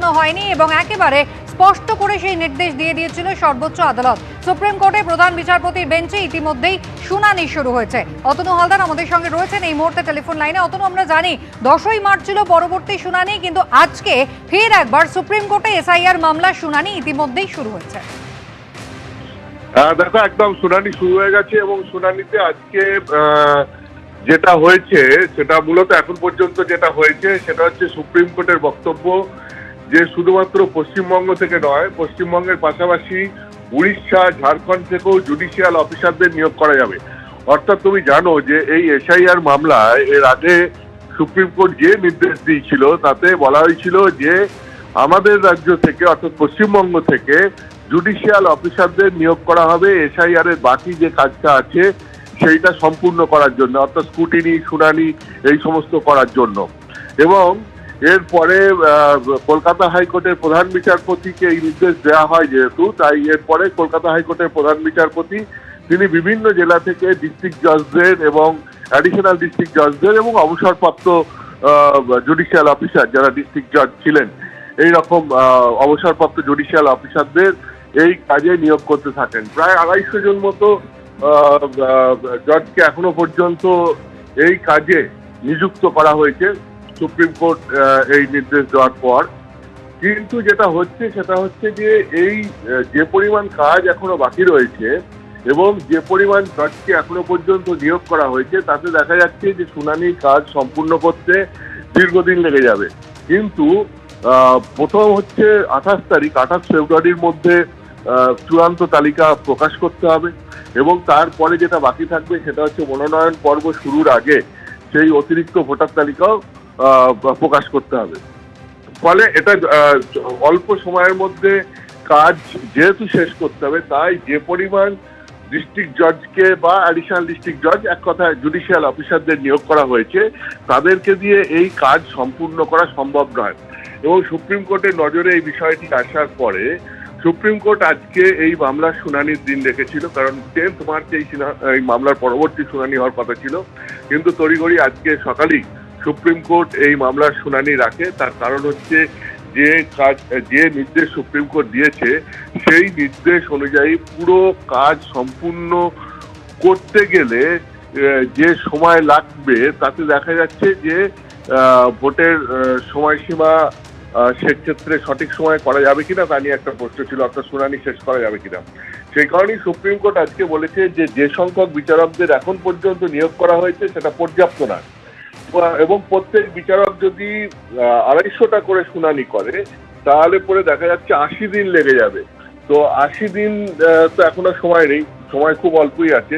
এখনো হয়নি এবং একেবারে স্পষ্ট করে সেই নির্দেশ দিয়ে দিয়েছিল সর্বোচ্চ আদালত। সুপ্রিম কোর্টে প্রধান বিচারপতির বেঞ্চে ইতিমধ্যেই শুনানি শুরু হয়েছে। অতনু হালদার আমাদের সঙ্গে রয়েছেন এই মুহূর্তে টেলিফোন লাইনে। অতনু, আমরা জানি 10ই মার্চ ছিল পরবর্তী শুনানি, কিন্তু আজকে ফের একবার সুপ্রিম কোর্টে এসআইআর মামলার শুনানি ইতিমধ্যেই শুরু হয়েছে। দেখো, একদম শুনানি শুরু হয়ে গেছে এবং শুনানিতে আজকে যেটা হয়েছে সেটা মূলত এখন পর্যন্ত যেটা হয়েছে সেটা হচ্ছে সুপ্রিম কোর্টের বক্তব্য যে শুধুমাত্র পশ্চিমবঙ্গ থেকে নয়, পশ্চিমবঙ্গের পাশাপাশি উড়িষ্যা, ঝাড়খণ্ড থেকেও জুডিশিয়াল অফিসারদের নিয়োগ করা যাবে। অর্থাৎ তুমি জানো যে এই এসআইআর মামলায় এর আগে সুপ্রিম কোর্ট যে নির্দেশ দিয়েছিল তাতে বলা হয়েছিল যে আমাদের রাজ্য থেকে অর্থাৎ পশ্চিমবঙ্গ থেকে জুডিশিয়াল অফিসারদের নিয়োগ করা হবে এসআইআর এর বাকি যে কাজটা আছে সেইটা সম্পূর্ণ করার জন্য, অর্থাৎ স্কুটিনি, শুনানি এই সমস্ত করার জন্য। এবং এরপরে কলকাতা হাইকোর্টের প্রধান বিচারপতিকে এই নির্দেশ দেওয়া হয় যেহেতু, তাই এরপরে কলকাতা হাইকোর্টের প্রধান বিচারপতি তিনি বিভিন্ন জেলা থেকে ডিস্ট্রিক্ট জজদের এবং অ্যাডিশনাল ডিস্ট্রিক্ট জজদের এবং অবসরপ্রাপ্ত জুডিশিয়াল অফিসার যারা ডিস্ট্রিক্ট জজ ছিলেন এই রকম অবসরপ্রাপ্ত জুডিশিয়াল অফিসারদের এই কাজে নিয়োগ করতে থাকেন। প্রায় 250 জন মতো জজকে এখনো পর্যন্ত এই কাজে নিযুক্ত করা হয়েছে সুপ্রিম কোর্ট এই নির্দেশ দেওয়ার পর। কিন্তু যেটা হচ্ছে সেটা হচ্ছে যে এই যে পরিমাণ কাজ এখনো বাকি রয়েছে এবং যে পরিমাণ জজকে এখনো পর্যন্ত নিয়োগ করা হয়েছে তাতে দেখা যাচ্ছে যে শুনানির কাজ সম্পূর্ণ করতে দীর্ঘদিন লেগে যাবে। কিন্তু প্রথম হচ্ছে 28 ফেব্রুয়ারির মধ্যে চূড়ান্ত তালিকা প্রকাশ করতে হবে এবং তারপরে যেটা বাকি থাকবে সেটা হচ্ছে মনোনয়ন পর্ব শুরুর আগে সেই অতিরিক্ত ভোটার তালিকাও প্রকাশ করতে হবে। ফলে এটা অল্প সময়ের মধ্যে কাজ যেহেতু শেষ করতে হবে, তাই যে পরিমাণ ডিস্ট্রিক্ট জজকে বা অ্যাডিশনাল ডিস্ট্রিক্ট জজ, এক কথায় জুডিশিয়াল অফিসারদের নিয়োগ করা হয়েছে, তাদেরকে দিয়ে এই কাজ সম্পূর্ণ করা সম্ভব নয়। এবং সুপ্রিম কোর্টের নজরে এই বিষয়টি আসার পরে সুপ্রিম কোর্ট আজকে এই মামলার শুনানির দিন রেখেছিল, কারণ 10 মার্চ এই মামলার পরবর্তী শুনানি হওয়ার কথা ছিল, কিন্তু তড়িঘড়ি আজকে সকালেই সুপ্রিম কোর্ট এই মামলার শুনানি রাখে। তার কারণ হচ্ছে যে নির্দেশ সুপ্রিম কোর্ট দিয়েছে সেই নির্দেশ অনুযায়ী পুরো কাজ সম্পূর্ণ করতে গেলে যে সময় লাগবে তাতে দেখা যাচ্ছে যে ভোটের সময়সীমা সেক্ষেত্রে সঠিক সময় করা যাবে কিনা তা নিয়ে একটা প্রশ্ন ছিল, অর্থাৎ শুনানি শেষ করা যাবে কিনা। সেই কারণেই সুপ্রিম কোর্ট আজকে বলেছে যে সংখ্যক বিচারকদের এখন পর্যন্ত নিয়োগ করা হয়েছে সেটা পর্যাপ্ত না এবং প্রত্যেক বিচারক যদি 250টা করে শুনানি করে তাহলে পরে দেখা যাচ্ছে 80 দিন লেগে যাবে। তো 80 দিন তো এখনো সময় নেই, সময় খুব অল্পই আছে।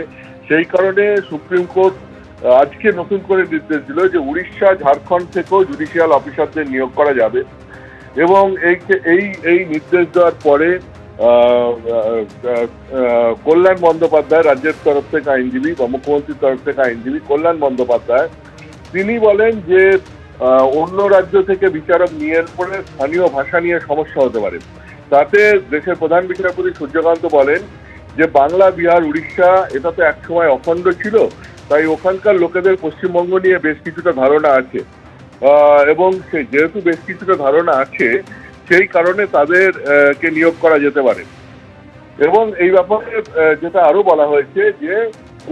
সেই কারণে সুপ্রিম কোর্ট আজকে নতুন করে নির্দেশ দিল যে উড়িষ্যা, ঝাড়খণ্ড থেকেও জুডিশিয়াল অফিসারদের নিয়োগ করা যাবে এবং এই নির্দেশ দেওয়ার পরে কল্যাণ বন্দ্যোপাধ্যায়, রাজ্যের তরফ থেকে আইনজীবী বা মুখ্যমন্ত্রীর তরফ থেকে আইনজীবী কল্যাণ বন্দ্যোপাধ্যায়, তিনি বলেন যে অন্য রাজ্য থেকে বিচারক নিয়ে পরে স্থানীয় ভাষা নিয়ে সমস্যা হতে পারে। তাতে দেশের প্রধান বিচারপতি সূর্যকান্ত বলেন যে বাংলা, বিহার, উড়িষ্যা এটা তো একসময় অখণ্ড ছিল, তাই ওখানকার লোকেদের পশ্চিমবঙ্গ নিয়ে বেশ কিছুটা ধারণা আছে এবং যেহেতু বেশ কিছুটা ধারণা আছে সেই কারণে তাদেরকে নিয়োগ করা যেতে পারে। এবং এই ব্যাপারে যেটা আরো বলা হয়েছে যে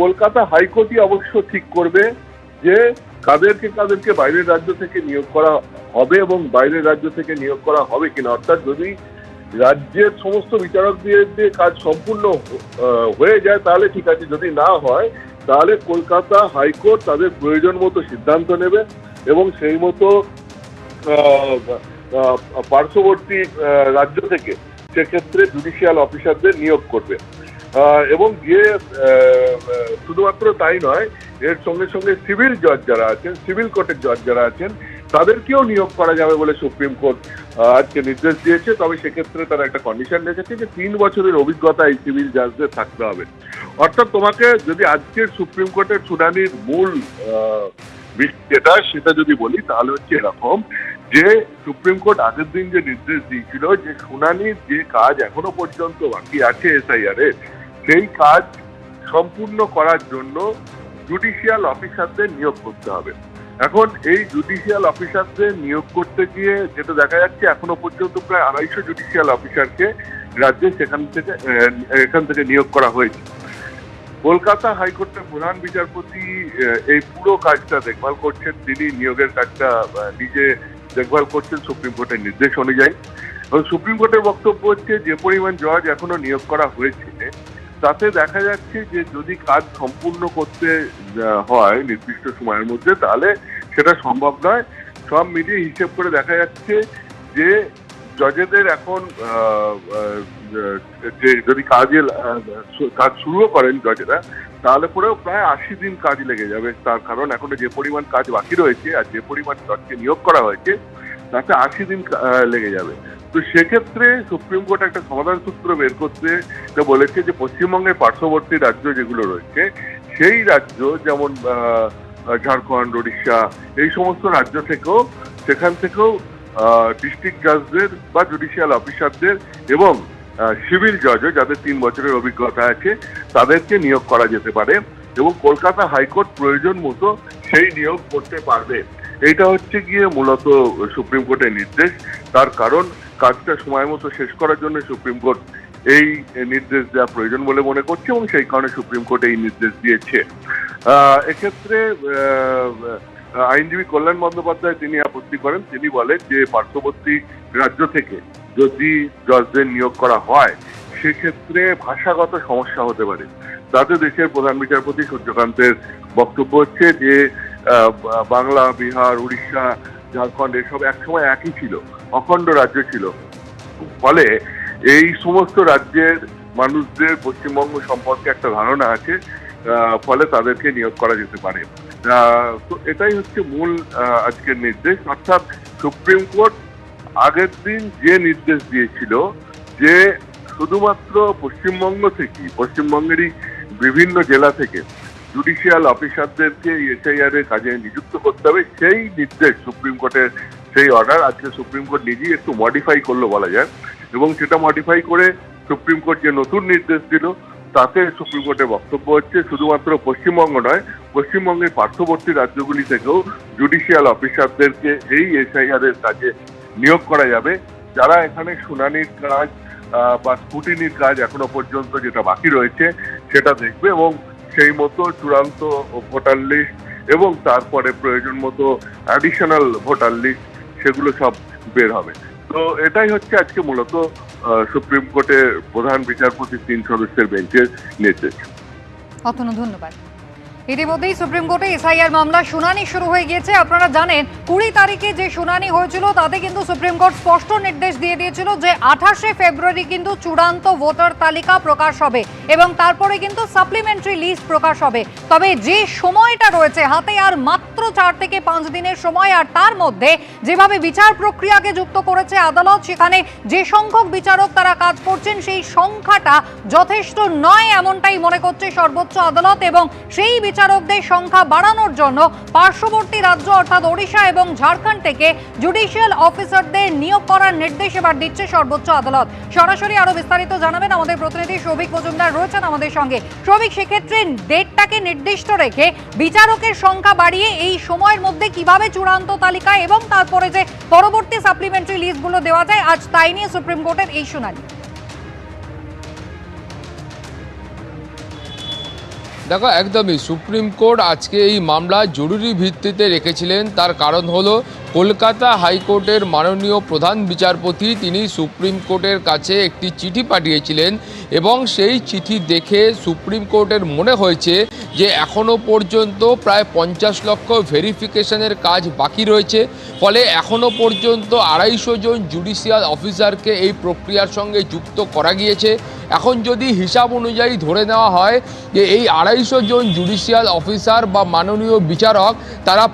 কলকাতা হাইকোর্টই অবশ্য ঠিক করবে যে কাদেরকে বাইরের রাজ্য থেকে নিয়োগ করা হবে এবং বাইরের রাজ্য থেকে নিয়োগ করা হবে কিনা। অর্থাৎ যদি রাজ্যের সমস্ত বিচারক দিয়ে কাজ সম্পূর্ণ হয়ে যায় তাহলে ঠিক আছে, যদি না হয় তাহলে কলকাতা হাইকোর্ট তাদের প্রয়োজন মতো সিদ্ধান্ত নেবে এবং সেই মতো পার্শ্ববর্তী রাজ্য থেকে সেক্ষেত্রে জুডিশিয়াল অফিসারদের নিয়োগ করবে। এবং শুধুমাত্র তাই নয়, এর সঙ্গে সঙ্গে সিভিল জজ যারা আছেন, সিভিল কোর্টের জজ যারা আছেন তাদেরকেও নিয়োগ করা যাবে বলে সুপ্রিম কোর্ট আজকে নির্দেশ দিয়েছে। তবে সেক্ষেত্রে তারা একটা কন্ডিশন রেখেছে যে 3 বছরের অভিজ্ঞতা এই সিভিল জাজদের থাকতে হবে। অর্থাৎ তোমাকে যদি আজকের সুপ্রিম কোর্টের শুনানির মূল যেটা সেটা যদি বলি তাহলে হচ্ছে এরকম যে সুপ্রিম কোর্ট আগের দিন যে নির্দেশ দিয়েছিল যে শুনানির যে কাজ এখনো পর্যন্ত বাকি আছে এসআইআর এর, সেই কাজ সম্পূর্ণ করার জন্য জুডিশিয়াল অফিসারদের নিয়োগ করতে হবে। এখন এই জুডিশিয়াল অফিসারদের নিয়োগ করতে গিয়ে যেটা দেখা যাচ্ছে এখনো পর্যন্ত প্রায় 250 জুডিশিয়াল অফিসারকে রাজ্যে এখান থেকে নিয়োগ করা হয়েছে। কলকাতা হাইকোর্টের প্রধান বিচারপতি এই পুরো কাজটা দেখভাল করছেন। তিনি নিয়োগের কাজটা নিজে দেখভাল করছেন সুপ্রিম কোর্টের নির্দেশ অনুযায়ী। এবং সুপ্রিম কোর্টের বক্তব্য হচ্ছে যে পরিমাণ জজ এখনো নিয়োগ করা হয়েছে তাতে দেখা যাচ্ছে যে যদি কাজ সম্পূর্ণ করতে হয় নির্দিষ্ট সময়ের মধ্যে তাহলে সেটা সম্ভব নয়। সব মিলিয়ে হিসেব করে দেখা যাচ্ছে যে জজেদের এখন যে যদি কাজ শুরুও করেন জজেরা তাহলে পরেও প্রায় 80 দিন কাজ লেগে যাবে। তার কারণ এখনো যে পরিমাণ কাজ বাকি রয়েছে আর যে পরিমাণ জজকে নিয়োগ করা হয়েছে তাতে 80 দিন লেগে যাবে। তো সেক্ষেত্রে সুপ্রিম কোর্ট একটা সমাধান সূত্র বের করতে বলেছে যে পশ্চিমবঙ্গের পার্শ্ববর্তী রাজ্য যেগুলো রয়েছে সেই রাজ্য যেমন ঝাড়খণ্ড, উড়িষ্যা এই সমস্ত রাজ্য থেকেও সেখান থেকেও ডিস্ট্রিক্ট জাজদের বা জুডিশিয়াল অফিসারদের এবং সিভিল জজও যাদের 3 বছরের অভিজ্ঞতা আছে তাদেরকে নিয়োগ করা যেতে পারে এবং কলকাতা হাইকোর্ট প্রয়োজন মতো সেই নিয়োগ করতে পারবে। এইটা হচ্ছে গিয়ে মূলত সুপ্রিম কোর্টের নির্দেশ। তার কারণ কাজটা সময় মতো শেষ করার জন্য সুপ্রিম কোর্ট এই নির্দেশ দেওয়া প্রয়োজন বলে মনে করছে এবং সেই কারণে সুপ্রিম কোর্ট এই নির্দেশ দিয়েছে। এক্ষেত্রে আইনজীবী কল্যাণ বন্দ্যোপাধ্যায় তিনি আপত্তি করেন। তিনি বলেন যে পার্শ্ববর্তী রাজ্য থেকে যদি জজদের নিয়োগ করা হয় সেক্ষেত্রে ভাষাগত সমস্যা হতে পারে। তাতে দেশের প্রধান বিচারপতি সূর্যকান্তের বক্তব্য হচ্ছে যে বাংলা, বিহার, উড়িষ্যা, ঝাড়খণ্ড এসব একসময় একই ছিল, অখণ্ড রাজ্য ছিল। ফলে এই সমস্ত রাজ্যের মানুষদের পশ্চিমবঙ্গ সম্পর্কে একটা ধারণা আছে, ফলে তাদেরকে নিয়োগ করা যেতে পারে। তো এটাই হচ্ছে মূল আজকের নির্দেশ। অর্থাৎ সুপ্রিম কোর্ট আগের দিন যে নির্দেশ দিয়েছিল যে শুধুমাত্র পশ্চিমবঙ্গেরই বিভিন্ন জেলা থেকে জুডিশিয়াল অফিসারদেরকে এসআইআর এর কাজে নিযুক্ত করতে হবে, সেই নির্দেশ সুপ্রিম কোর্টের সেই অর্ডার আজকে সুপ্রিম কোর্ট নিজেই একটু মডিফাই করলো বলা যায়। এবং সেটা মডিফাই করে সুপ্রিম কোর্ট যে নতুন নির্দেশ দিল তাতে সুপ্রিম কোর্টের বক্তব্য হচ্ছে শুধুমাত্র পশ্চিমবঙ্গ নয়, পশ্চিমবঙ্গের পার্শ্ববর্তী রাজ্যগুলি থেকেও জুডিশিয়াল অফিসারদেরকে এই এসআইআর এর কাজে নিয়োগ করা যাবে। যারা এখানে শুনানির কাজ বা স্কুটিনির কাজ এখনো পর্যন্ত যেটা বাকি রয়েছে সেটা দেখবে এবং সেই মতো চূড়ান্ত ভোটার লিস্ট এবং তারপরে প্রয়োজন মতো অ্যাডিশনাল ভোটার লিস্ট সেগুলো সব বের হবে। তো এটাই হচ্ছে আজকে মূলত সুপ্রিম কোর্টের প্রধান বিচারপতি 3 সদস্যের বেঞ্চের নির্দেশ। অতনু, ধন্যবাদ। ইতিমধ্যেই সুপ্রিম কোর্টে এসআইআর মামলা শুনানি শুরু হয়ে গিয়েছে। আপনারা জানেন 20 তারিখে যে শুনানি হয়েছিল তাতে কিন্তু সুপ্রিম কোর্ট স্পষ্ট নির্দেশ দিয়ে দিয়েছিল যে 28শে ফেব্রুয়ারি কিন্তু চূড়ান্ত ভোটার তালিকা প্রকাশ হবে এবং তারপরে কিন্তু সাপ্লিমেন্টারি লিস্ট প্রকাশ হবে। তবে যে সময়টা রয়েছে হাতে আর মাত্র 4 থেকে 5 দিনের সময়, আর তার মধ্যে যেভাবে বিচার প্রক্রিয়াকে যুক্ত করেছে আদালত, সেখানে যে সংখ্যক বিচারক তারা কাজ করছেন সেই সংখ্যাটা যথেষ্ট নয় এমনটাই মনে করছে সর্বোচ্চ আদালত এবং সেই বিচারকদের সংখ্যা বাড়ানোর জন্য পার্শ্ববর্তী রাজ্য অর্থাৎ ওড়িশা এবং ঝাড়খণ্ড থেকে জুডিশিয়াল অফিসারদের নিয়োগ করার নির্দেশ এবার দিচ্ছে সর্বোচ্চ আদালত। সরাসরি আরো বিস্তারিত জানাবেন আমাদের প্রতিনিধি সৌভিক মজুমদার রয়েছেন আমাদের সঙ্গে। সৌভিক, সেক্ষেত্রে ডেটটাকে নির্দিষ্ট রেখে বিচারকের সংখ্যা বাড়িয়ে এই সময়ের মধ্যে কিভাবে চূড়ান্ত তালিকা এবং তারপরে যে পরবর্তী সাপ্লিমেন্টারি লিস্টগুলো দেওয়া যায়, আজ তাই নিয়ে সুপ্রিম কোর্টের এই শুনানি। দেখো, একদমই সুপ্রিম কোর্ট আজকে এই মামলা জরুরি ভিত্তিতে রেখেছিলেন। তার কারণ হলো কলকাতা হাইকোর্টের মাননীয় প্রধান বিচারপতি তিনি সুপ্রিম কোর্টের কাছে একটি চিঠি পাঠিয়েছিলেন এবং সেই চিঠি দেখে সুপ্রিম কোর্টের মনে হয়েছে যে এখনও পর্যন্ত প্রায় 50 লক্ষ ভেরিফিকেশনের কাজ বাকি রয়েছে। ফলে এখনও পর্যন্ত 250 জন জুডিশিয়াল অফিসারকে এই প্রক্রিয়ার সঙ্গে যুক্ত করা গিয়েছে। এখন যদি হিসাব অনুযায়ী ধরে নেওয়া হয় যে এই 250 জন জুডিশিয়াল অফিসার বা মাননীয় বিচারক তারা